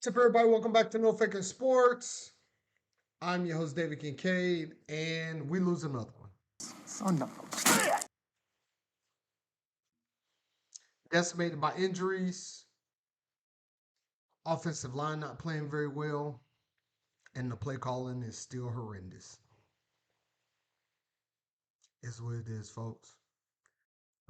What's up, everybody? Welcome back to No Faking Sports. I'm your host, David Kincaid, and we lose another one. Son of Decimated by injuries, offensive line not playing very well, and the play calling is still horrendous. Is what it is, folks.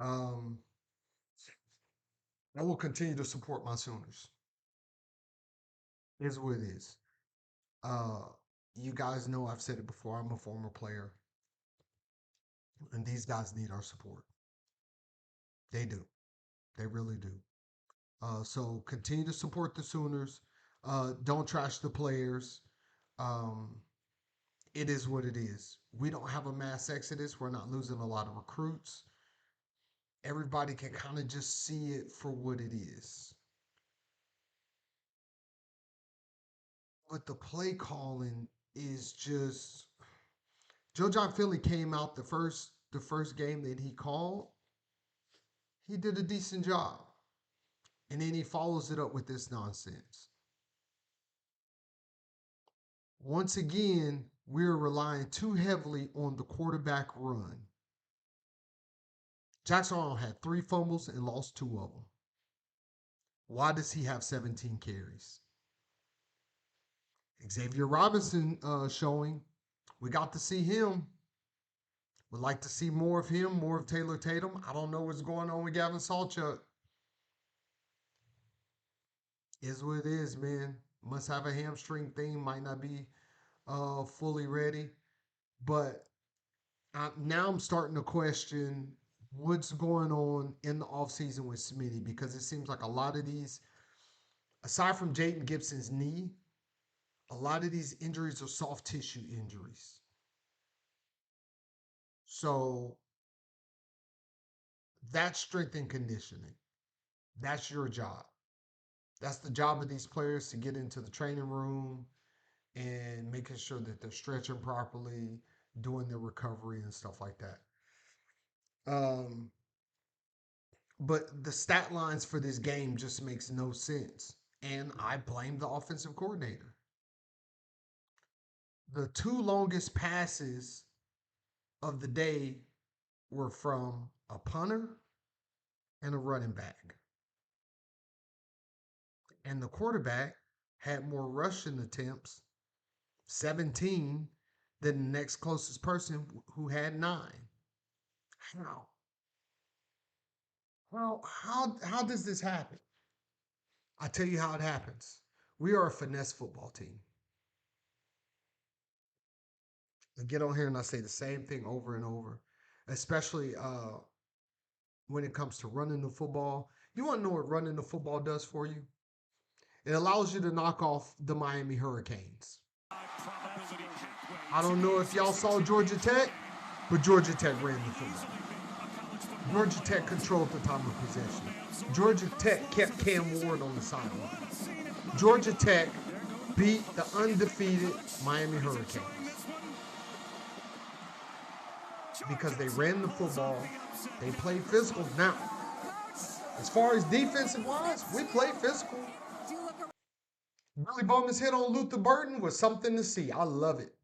Um, I will continue to support my Sooners. Is what it is. Uh, you guys know I've said it before. I'm a former player, and these guys need our support. They do. They really do. So continue to support the Sooners. Don't trash the players. Um, it is what it is. We don't have a mass exodus. We're not losing a lot of recruits. Everybody can kind of just see it for what it is. But the play calling is just Joe John Finley came out the first game that he called. He did a decent job. And then he follows it up with this nonsense. Once again, we're relying too heavily on the quarterback run. Jackson Arnold had 3 fumbles and lost 2 of them. Why does he have 17 carries? Xavier Robinson showing. We got to see him. Would like to see more of him, more of Taylor Tatum. I don't know what's going on with Gavin Sawchuk. Is what it is, man. Must have a hamstring thing. Might not be fully ready. But now I'm starting to question what's going on in the offseason with Smitty, because it seems like a lot of these, aside from Jaden Gibson's knee, a lot of these injuries are soft tissue injuries. So that's strength and conditioning. That's your job. That's the job of these players, to get into the training room and making sure that they're stretching properly, doing their recovery and stuff like that. Um, but the stat lines for this game just makes no sense. And I blame the offensive coordinator. The 2 longest passes of the day were from a punter and a running back. And the quarterback had more rushing attempts, 17, than the next closest person, who had 9. How? How does this happen? I tell you how it happens. We are a finesse football team. I get on here and I say the same thing over and over, especially when it comes to running the football. You want to know what running the football does for you? It allows you to knock off the Miami Hurricanes. I don't know if y'all saw Georgia Tech, but Georgia Tech ran the football. Georgia Tech controlled the time of possession. Georgia Tech kept Cam Ward on the sideline. Georgia Tech beat the undefeated Miami Hurricanes because they ran the football. They played physical. Now, as far as defensive wise, we played physical. Billy Bowman's hit on Luther Burton was something to see. I love it.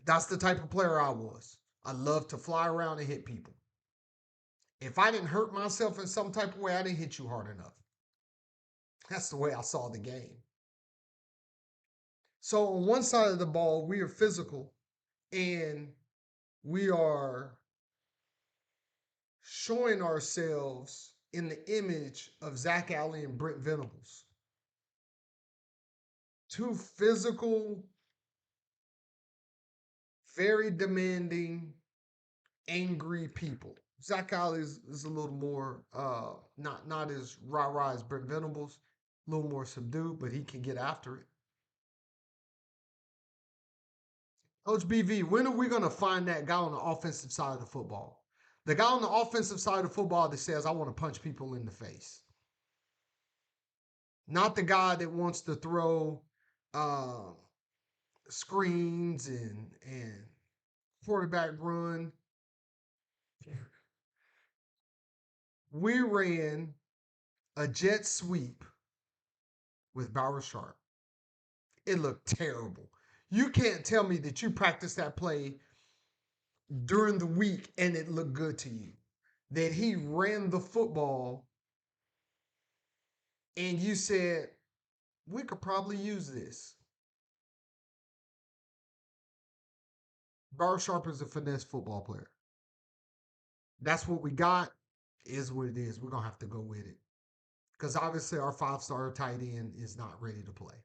That's the type of player I was. I love to fly around and hit people. If I didn't hurt myself in some type of way, I didn't hit you hard enough. That's the way I saw the game. So on one side of the ball, we are physical and we are showing ourselves in the image of Zach Alley and Brent Venables. 2 physical, very demanding, angry people. Zach Alley is a little more not as rah-rah as Brent Venables, a little more subdued, but he can get after it. Coach BV, when are we going to find that guy on the offensive side of the football? The guy on the offensive side of the football that says, I want to punch people in the face. Not the guy that wants to throw screens and quarterback run. We ran a jet sweep with Bauer Sharp. It looked terrible. You can't tell me that you practiced that play during the week and it looked good to you. That he ran the football and you said, we could probably use this. Bauer Sharp is a finesse football player. That's what we got, is what it is. We're going to have to go with it. Because obviously our 5-star tight end is not ready to play.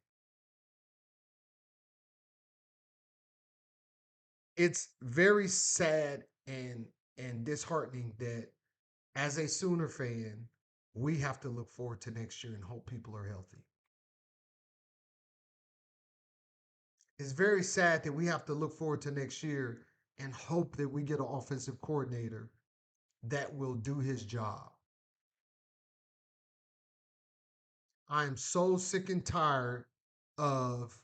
It's very sad and disheartening that as a Sooner fan, we have to look forward to next year and hope people are healthy. It's very sad that we have to look forward to next year and hope that we get an offensive coordinator that will do his job. I am so sick and tired of,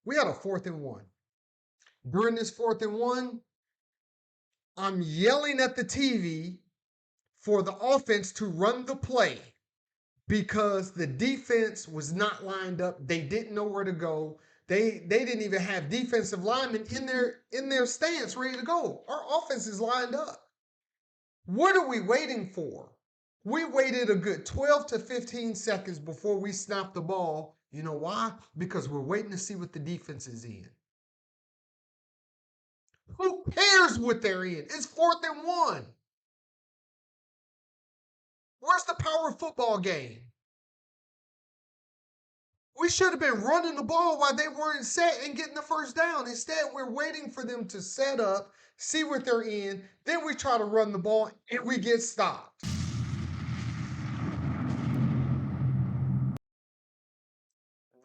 we had a 4th and 1. During this 4th and 1, I'm yelling at the TV for the offense to run the play because the defense was not lined up. They didn't know where to go. They didn't even have defensive linemen in their stance ready to go. Our offense is lined up. What are we waiting for? We waited a good 12 to 15 seconds before we snapped the ball. You know why? Because we're waiting to see what the defense is in. Who cares what they're in? It's 4th and 1. Where's the power football game? We should have been running the ball while they weren't set and getting the first down. Instead, we're waiting for them to set up, see what they're in. Then we try to run the ball and we get stopped.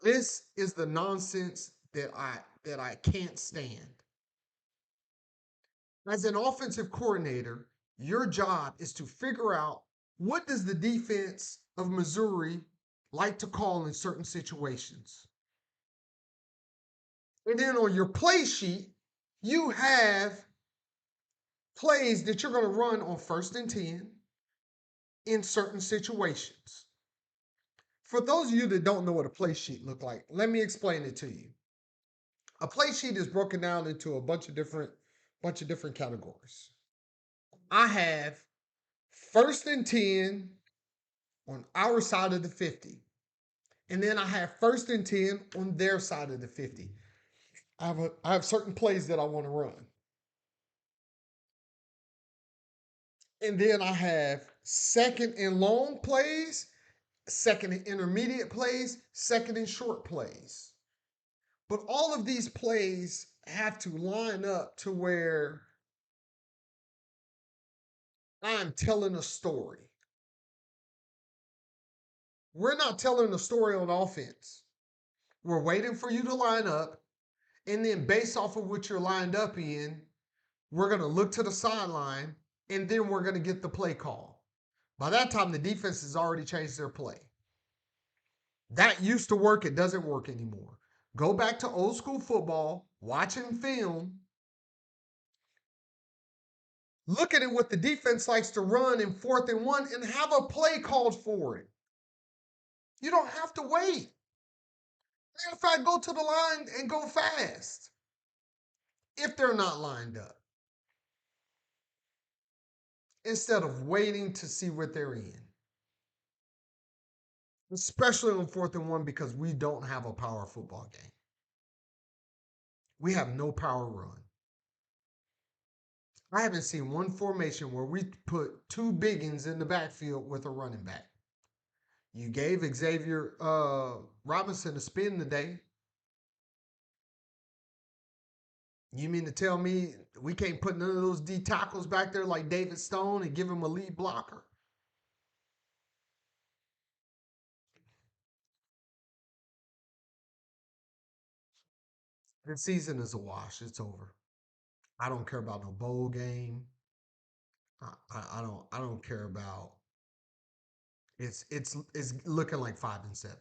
This is the nonsense that I can't stand. As an offensive coordinator, your job is to figure out what does the defense of Missouri like to call in certain situations. And then on your play sheet, you have plays that you're going to run on 1st and 10 in certain situations. For those of you that don't know what a play sheet look like, let me explain it to you. A play sheet is broken down into a bunch of different categories. I have 1st and 10 on our side of the 50. And then I have 1st and 10 on their side of the 50. I have certain plays that I want to run. And then I have 2nd and long plays, 2nd and intermediate plays, 2nd and short plays. But all of these plays have to line up to where I'm telling a story. We're not telling a story on offense. We're waiting for you to line up. And then based off of what you're lined up in, we're going to look to the sideline and then we're going to get the play call. By that time, the defense has already changed their play. That used to work. It doesn't work anymore. Go back to old school football, watching film, looking at what the defense likes to run in 4th and 1 and have a play called for it. You don't have to wait. Matter of fact, go to the line and go fast if they're not lined up instead of waiting to see what they're in. Especially on 4th and 1 because we don't have a power football game. We have no power run. I haven't seen one formation where we put 2 biggins in the backfield with a running back. You gave Xavier Robinson a spin today. You mean to tell me we can't put none of those D tackles back there like David Stone and give him a lead blocker? The season is a wash. It's over. I don't care about no bowl game. I don't care about. It's looking like 5-7.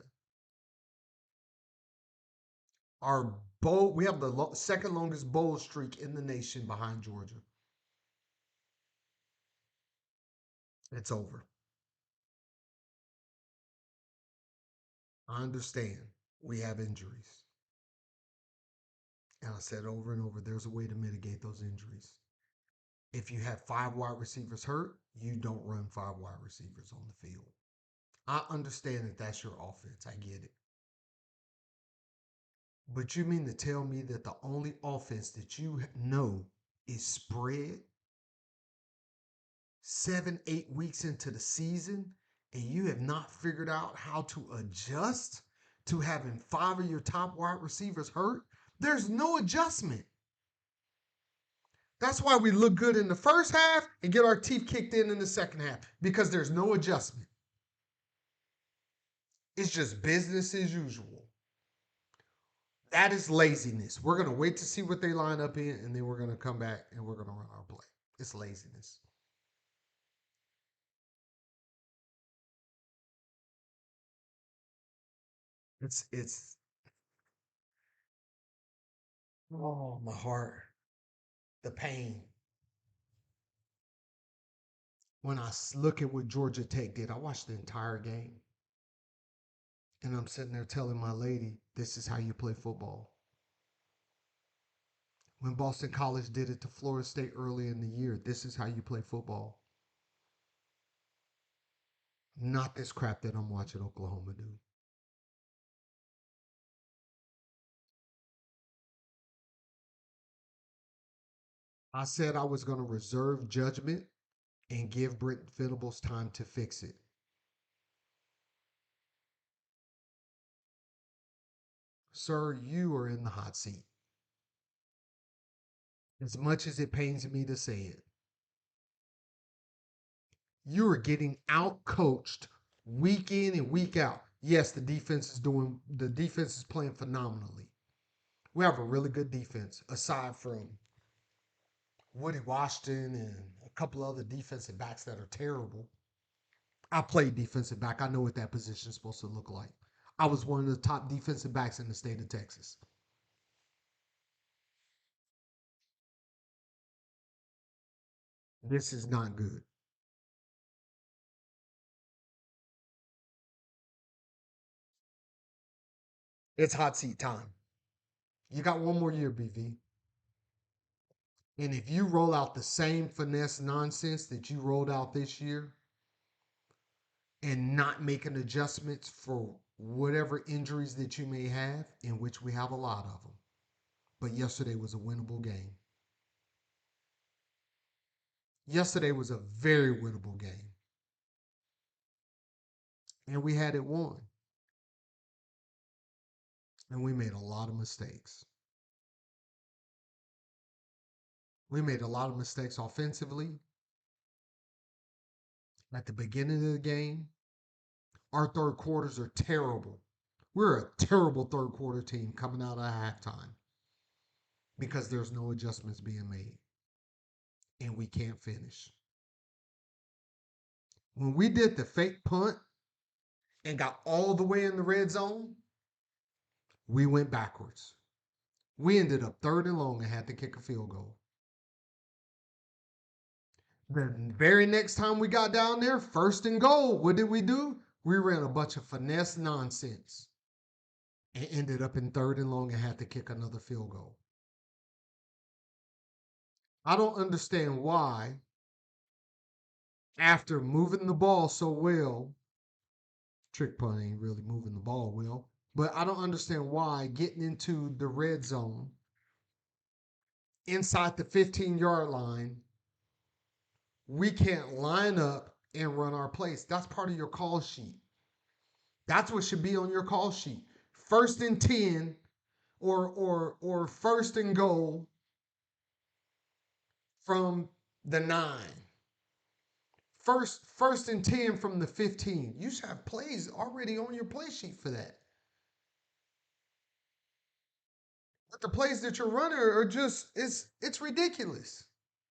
Our bowl, we have the second longest bowl streak in the nation behind Georgia. It's over. I understand we have injuries. And I said over and over, there's a way to mitigate those injuries. If you have five wide receivers hurt, you don't run five wide receivers on the field. I understand that that's your offense. I get it. But you mean to tell me that the only offense that you know is spread 7, 8 weeks into the season, and you have not figured out how to adjust to having five of your top wide receivers hurt? There's no adjustment. That's why we look good in the first half and get our teeth kicked in the second half, because there's no adjustment. It's just business as usual. That is laziness. We're going to wait to see what they line up in, and then we're going to come back and we're going to run our play. It's laziness. It's oh, my heart, the pain. When I look at what Georgia Tech did, I watched the entire game. And I'm sitting there telling my lady, this is how you play football. When Boston College did it to Florida State early in the year, this is how you play football. Not this crap that I'm watching Oklahoma do. I said I was going to reserve judgment and give Brent Venables time to fix it. Sir, you are in the hot seat. As much as it pains me to say it, you are getting out coached week in and week out. Yes, the defense is playing phenomenally. We have a really good defense, aside from Woody Washington and a couple other defensive backs that are terrible. I played defensive back. I know what that position is supposed to look like. I was one of the top defensive backs in the state of Texas. This is not good. It's hot seat time. You got one more year, BV. And if you roll out the same finesse nonsense that you rolled out this year and not making adjustments for whatever injuries that you may have, in which we have a lot of them, but yesterday was a winnable game. Yesterday was a very winnable game, and we had it won. And we made a lot of mistakes. We made a lot of mistakes offensively at the beginning of the game. Our third quarters are terrible. We're a terrible third quarter team coming out of halftime because there's no adjustments being made and we can't finish. When we did the fake punt and got all the way in the red zone, we went backwards. We ended up third and long and had to kick a field goal. The very next time we got down there, first and goal, what did we do? We ran a bunch of finesse nonsense and ended up in third and long and had to kick another field goal. I don't understand why, after moving the ball so well, trick punt ain't really moving the ball well, but I don't understand why getting into the red zone inside the 15-yard line, we can't line up and run our plays. That's part of your call sheet. That's what should be on your call sheet. First and 10 or first and goal from the 9. First and 10 from the 15. You should have plays already on your play sheet for that. But the plays that you're running are just it's ridiculous.